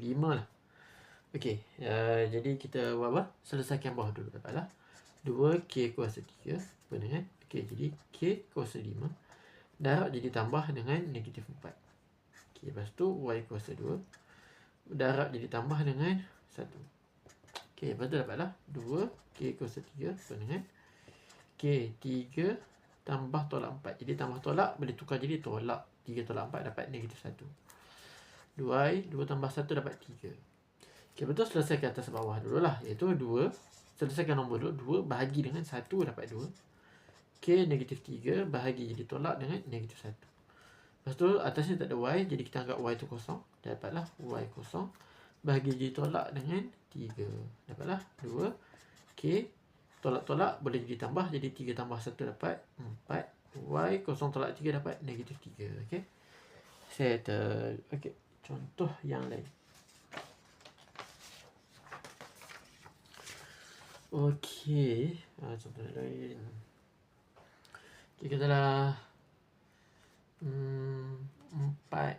5 lah. Okey, jadi kita buat apa? Selesaikan bawah dulu. Dapatlah 2K kuasa 3 dengan, okey, jadi K kuasa 5 darab jadi tambah dengan negatif 4. Okey, lepas tu Y kuasa 2 darab jadi tambah dengan 1. Okey, lepas tu dapatlah 2K kuasa 3 dengan K3 tambah tolak 4. Jadi tambah tolak boleh tukar jadi tolak. 3 tolak 4 dapat negatif 1. 2Y, 2 tambah 1 dapat 3. Okey, betul, selesaikan atas bawah dulu lah. Iaitu 2, selesaikan nombor dulu. 2 bahagi dengan 1 dapat 2. K negatif 3 bahagi jadi tolak dengan negatif 1. Lepas tu atasnya tak ada Y, jadi kita anggap Y tu kosong. Dapatlah Y kosong bahagi jadi tolak dengan 3. Dapatlah 2. K tolak-tolak boleh jadi tambah. Jadi 3 tambah 1 dapat 4. Y kosong tolak 3 dapat negatif 3. Okey, settle. Okey, contoh yang lain. Okey, contoh lain. Okay, katalah 4